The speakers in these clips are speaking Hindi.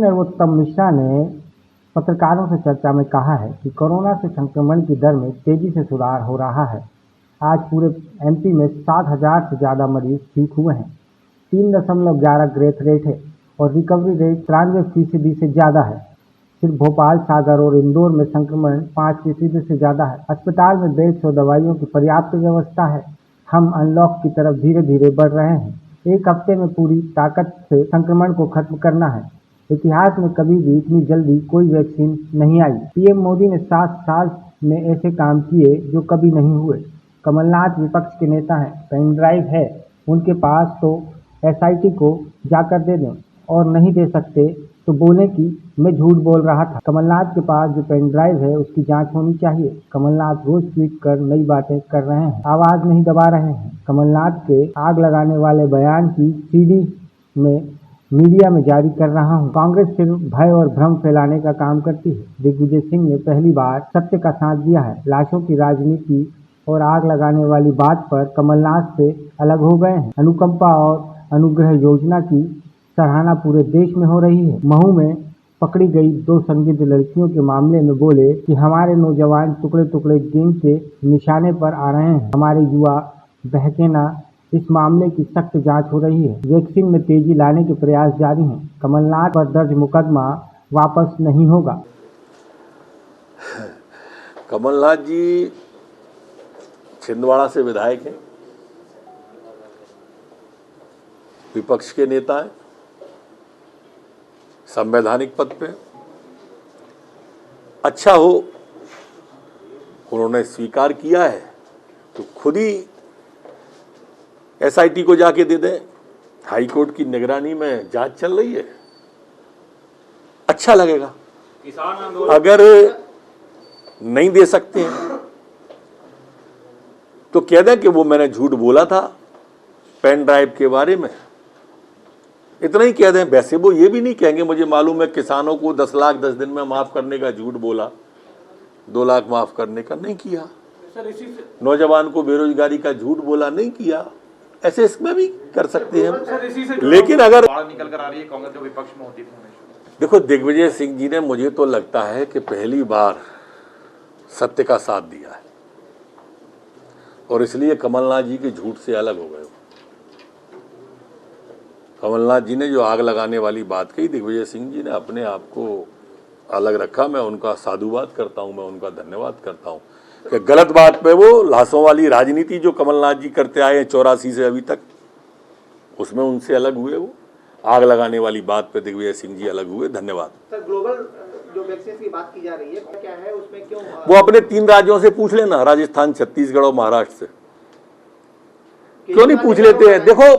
नरोत्तम मिश्रा ने पत्रकारों से चर्चा में कहा है कि कोरोना से संक्रमण की दर में तेजी से सुधार हो रहा है। आज पूरे एमपी में 7,000 से ज़्यादा मरीज ठीक हुए हैं। 3.11 ग्रेथ रेट है और रिकवरी रेट 93% से ज़्यादा है। सिर्फ भोपाल, सागर और इंदौर में संक्रमण 5% से ज़्यादा है। अस्पताल में बेड्स और दवाइयों की पर्याप्त व्यवस्था है। हम अनलॉक की तरफ धीरे धीरे बढ़ रहे हैं। 1 हफ्ते में पूरी ताकत से संक्रमण को खत्म करना है। इतिहास में कभी भी इतनी जल्दी कोई वैक्सीन नहीं आई। पीएम मोदी ने 7 साल में ऐसे काम किए जो कभी नहीं हुए। कमलनाथ विपक्ष के नेता हैं, पेन ड्राइव है उनके पास तो एसआईटी को जाकर दे दें, और नहीं दे सकते तो बोलें कि मैं झूठ बोल रहा था। कमलनाथ के पास जो पेन ड्राइव है उसकी जांच होनी चाहिए। कमलनाथ रोज ट्वीट कर नई बातें कर रहे हैं, आवाज नहीं दबा रहे हैं। कमलनाथ के आग लगाने वाले बयान की सीडी में मीडिया में जारी कर रहा हूं। कांग्रेस सिर्फ भय और भ्रम फैलाने का काम करती है। दिग्विजय सिंह ने पहली बार सत्य का साथ दिया है। लाशों की राजनीति और आग लगाने वाली बात पर कमलनाथ से अलग हो गए हैं। अनुकंपा और अनुग्रह योजना की सराहना पूरे देश में हो रही है। महू में पकड़ी गई 2 संदिग्ध लड़कियों के मामले में बोले कि हमारे नौजवान टुकड़े टुकड़े गैंग के निशाने पर आ रहे हैं, हमारे युवा बहके ना। इस मामले की सख्त जांच हो रही है। वैक्सीन में तेजी लाने के प्रयास जारी हैं। कमलनाथ पर दर्ज मुकदमा वापस नहीं होगा। कमलनाथ जी छिंदवाड़ा से विधायक हैं, विपक्ष के नेता हैं, संवैधानिक पद पे। अच्छा हो उन्होंने स्वीकार किया है तो खुद ही एसआईटी को जाके दे दें। हाई कोर्ट की निगरानी में जांच चल रही है, अच्छा लगेगा। अगर नहीं दे सकते हैं तो कह दें कि वो मैंने झूठ बोला था पेन ड्राइव के बारे में, इतना ही कह दें। वैसे वो ये भी नहीं कहेंगे मुझे मालूम है किसानों को 10 लाख 10 दिन में माफ करने का झूठ बोला, 2 लाख माफ करने का नहीं किया, नौजवान को बेरोजगारी का झूठ बोला नहीं किया। ऐसे इसमें भी कर सकते हैं। लेकिन अगर निकल कर आ रही है कांग्रेस जो विपक्ष में होती थी, देखो दिग्विजय सिंह जी ने मुझे तो लगता है कि पहली बार सत्य का साथ दिया है और इसलिए कमलनाथ जी के झूठ से अलग हो गए। कमलनाथ जी ने जो आग लगाने वाली बात कही, दिग्विजय सिंह जी ने अपने आप को अलग रखा। मैं उनका साधुवाद करता हूं, मैं उनका धन्यवाद करता हूं कि गलत बात पे वो लाशों वाली राजनीति जो कमलनाथ जी करते आए हैं 84 से अभी तक, उसमें उनसे अलग हुए। वो आग लगाने वाली बात पे दिग्विजय सिंह जी अलग हुए। धन्यवाद। सर, ग्लोबल जो वैक्सीन की बात की जा रही है क्या है, उसमें क्यों वो अपने 3 राज्यों से पूछ लेना, राजस्थान, छत्तीसगढ़ और महाराष्ट्र से। क्यों नहीं पूछ लेते हैं? देखो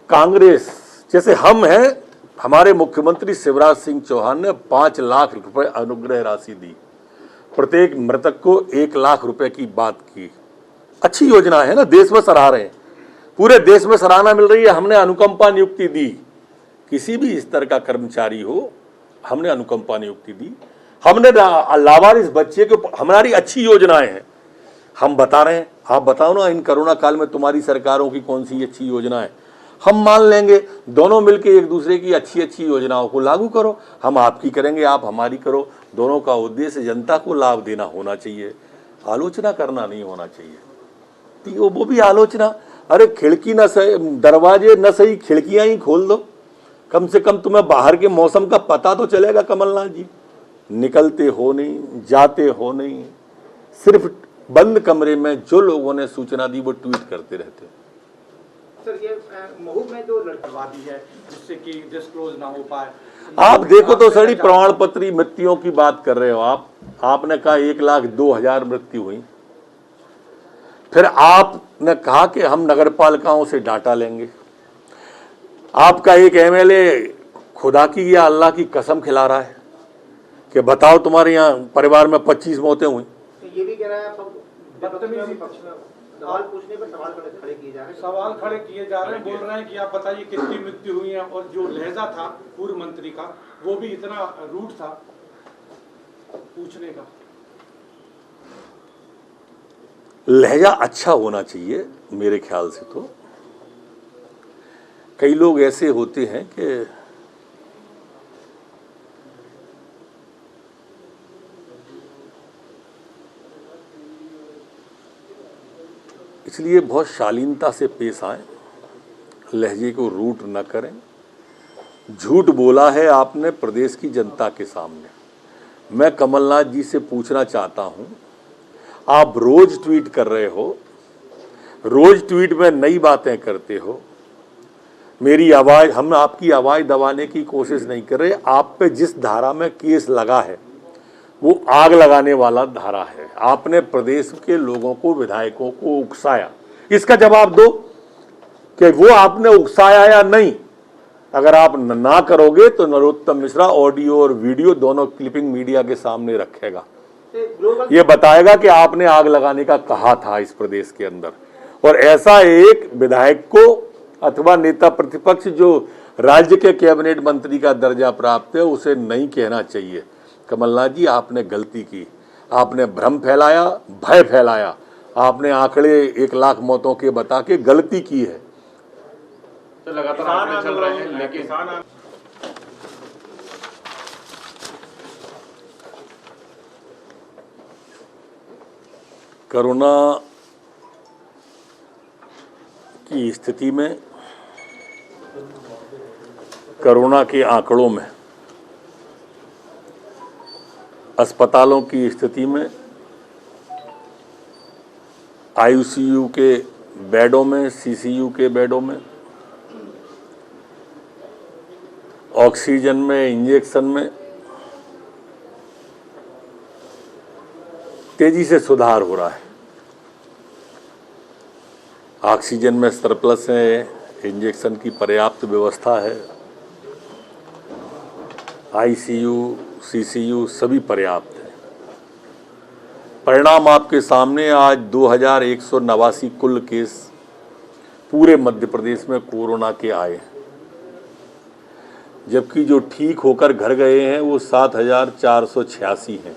कांग्रेस जैसे हम हैं, हमारे मुख्यमंत्री शिवराज सिंह चौहान ने 5 लाख रुपए अनुग्रह राशि दी, प्रत्येक मृतक को 1 लाख रुपए की बात की। अच्छी योजना है ना, देश में सराह रहे हैं, पूरे देश में सराहना मिल रही है। हमने अनुकंपा नियुक्ति दी, किसी भी स्तर का कर्मचारी हो हमने अनुकंपा नियुक्ति दी। हमने लावारिस बच्चे के, हमारी अच्छी योजनाएं हैं, हम बता रहे हैं। आप बताओ ना इन कोरोना काल में तुम्हारी सरकारों की कौन सी अच्छी योजना है, हम मान लेंगे। दोनों मिलकर एक दूसरे की अच्छी अच्छी योजनाओं को लागू करो, हम आपकी करेंगे, आप हमारी करो। दोनों का उद्देश्य जनता को लाभ देना होना चाहिए, आलोचना करना नहीं होना चाहिए। तो वो भी आलोचना, अरे खिड़की न सही, दरवाजे न सही खिड़कियां ही खोल दो, कम से कम तुम्हें बाहर के मौसम का पता तो चलेगा। कमलनाथ जी निकलते हो नहीं, जाते हो नहीं, सिर्फ बंद कमरे में जो लोगों ने सूचना दी वो ट्वीट करते रहते हैं। सर, ये महू में जो लड़कवादी है जिससे कि डिस्क्लोज ना हो पाए, आप देखो तो सड़ी प्रमाण पत्री मृत्युओं की बात कर रहे हो आप। आपने कहा 1,02,000 मृत्यु हुई, फिर आपने कहा कि हम नगरपालिकाओं से डाटा लेंगे। आपका एक एमएलए खुदा की या अल्लाह की कसम खिला रहा है कि बताओ तुम्हारे यहाँ परिवार में 25 मौतें हुई। तो ये भी कह रहा है सवाल पूछने पर सवाल खड़े किए जा रहे हैं, बोल रहे हैं कि आप बताइए कितनी मृत्यु हुई है। और जो लहजा था पूर्व मंत्री का वो भी इतना रूट था पूछने का। लहजा अच्छा होना चाहिए मेरे ख्याल से। तो कई लोग ऐसे होते हैं कि इसलिए बहुत शालीनता से पेश आए, लहजे को रूट न करें। झूठ बोला है आपने प्रदेश की जनता के सामने। मैं कमलनाथ जी से पूछना चाहता हूं, आप रोज ट्वीट कर रहे हो, रोज ट्वीट में नई बातें करते हो, मेरी आवाज, हम आपकी आवाज दबाने की कोशिश नहीं कर रहे। आप पे जिस धारा में केस लगा है वो आग लगाने वाला धारा है। आपने प्रदेश के लोगों को, विधायकों को उकसाया, इसका जवाब दो कि वो आपने उकसाया या नहीं। अगर आप ना करोगे तो नरोत्तम मिश्रा ऑडियो और वीडियो दोनों क्लिपिंग मीडिया के सामने रखेगा, ये बताएगा कि आपने आग लगाने का कहा था इस प्रदेश के अंदर। और ऐसा एक विधायक को अथवा नेता प्रतिपक्ष जो राज्य के कैबिनेट मंत्री का दर्जा प्राप्त है उसे नहीं कहना चाहिए। कमलनाथ जी, आपने गलती की, आपने भ्रम फैलाया, भय फैलाया, आपने आंकड़े 1 लाख मौतों के बता के गलती की है। तो लगातार आंकड़े चल रहे हैं, लेकिन कोरोना की स्थिति में, कोरोना के आंकड़ों में, अस्पतालों की स्थिति में, आईसीयू के बेडों में, सीसीयू के बेडों में, ऑक्सीजन में, इंजेक्शन में तेजी से सुधार हो रहा है। ऑक्सीजन में सरप्लस है, इंजेक्शन की पर्याप्त व्यवस्था है, आईसीयू, सीसीयू सभी पर्याप्त है। परिणाम आपके सामने, आज 2189 कुल केस पूरे मध्य प्रदेश में कोरोना के आए हैं, जबकि जो ठीक होकर घर गए हैं वो 7486 हैं।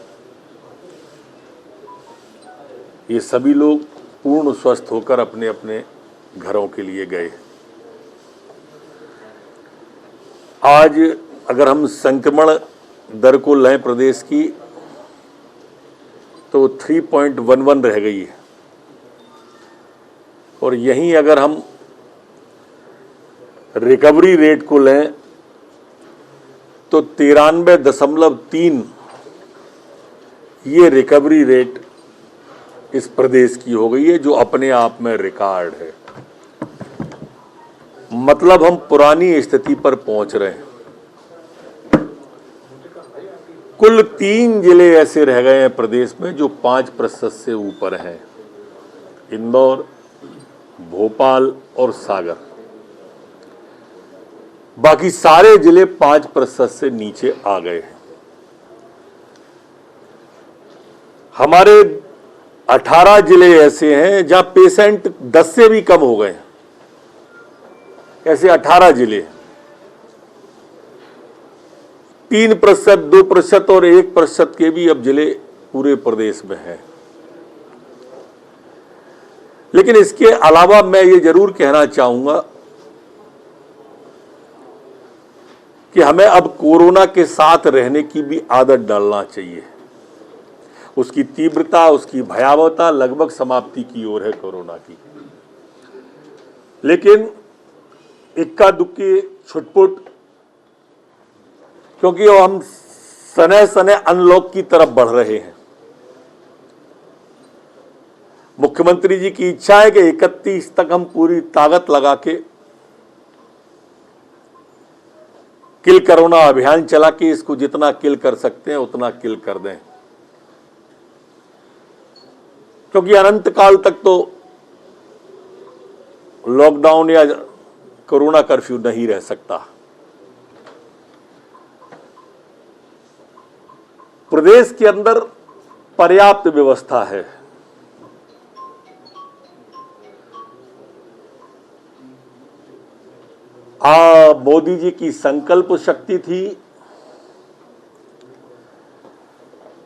ये सभी लोग पूर्ण स्वस्थ होकर अपने अपने घरों के लिए गए। आज अगर हम संक्रमण दर को लें प्रदेश की तो 3.11 रह गई है, और यहीं अगर हम रिकवरी रेट को लें तो 93.3 ये रिकवरी रेट इस प्रदेश की हो गई है, जो अपने आप में रिकॉर्ड है। मतलब हम पुरानी स्थिति पर पहुंच रहे हैं। कुल 3 जिले ऐसे रह गए हैं प्रदेश में जो 5% से ऊपर हैं, इंदौर, भोपाल और सागर। बाकी सारे जिले 5% से नीचे आ गए हैं। हमारे 18 जिले ऐसे हैं जहां पेशेंट 10 से भी कम हो गए हैं। ऐसे 18 जिले, 3%, 2% और 1% के भी अब जिले पूरे प्रदेश में हैं। लेकिन इसके अलावा मैं ये जरूर कहना चाहूंगा कि हमें अब कोरोना के साथ रहने की भी आदत डालना चाहिए। उसकी तीव्रता, उसकी भयावहता लगभग समाप्ति की ओर है कोरोना की। लेकिन इक्का दुक्की छुटपुट, क्योंकि हम सने सने अनलॉक की तरफ बढ़ रहे हैं। मुख्यमंत्री जी की इच्छा है कि 31 तक हम पूरी ताकत लगा के किल कोरोना अभियान चला के इसको जितना किल कर सकते हैं उतना किल कर दें, क्योंकि अनंत काल तक तो लॉकडाउन या कोरोना कर्फ्यू नहीं रह सकता। प्रदेश के अंदर पर्याप्त व्यवस्था है। मोदी जी की संकल्प शक्ति थी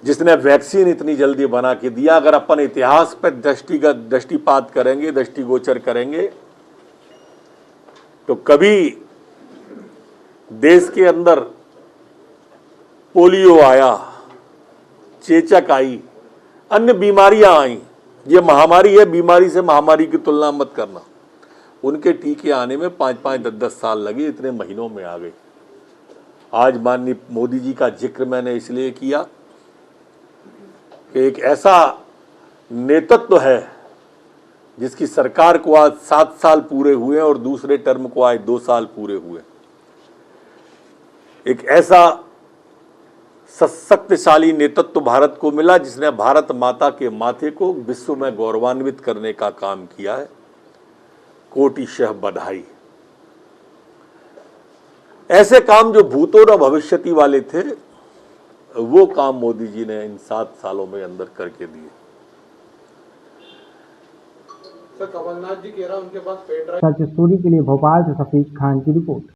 जिसने वैक्सीन इतनी जल्दी बना के दिया। अगर अपन इतिहास पर दृष्टिपात करेंगे, दृष्टिगोचर करेंगे, तो कभी देश के अंदर पोलियो आया, चेचक आई, अन्य बीमारियां आई, ये महामारी है, बीमारी से महामारी की तुलना मत करना। उनके टीके आने में 5-5, 10-10 साल लगे, इतने महीनों में आ गए। आज माननीय मोदी जी का जिक्र मैंने इसलिए किया कि एक ऐसा नेतृत्व है जिसकी सरकार को आज 7 साल पूरे हुए और दूसरे टर्म को आज 2 साल पूरे हुए। एक ऐसा सशक्तिशाली नेतृत्व भारत को मिला जिसने भारत माता के माथे को विश्व में गौरवान्वित करने का काम किया है। कोटिशः बधाई। ऐसे काम जो भूतो न भविष्यति वाले थे, वो काम मोदी जी ने इन 7 सालों में अंदर करके दिए। सर, कमलनाथ जी कह रहा उनके पास पेड ड्राइव। सच स्टोरी के लिए भोपाल से सफीक खान की रिपोर्ट।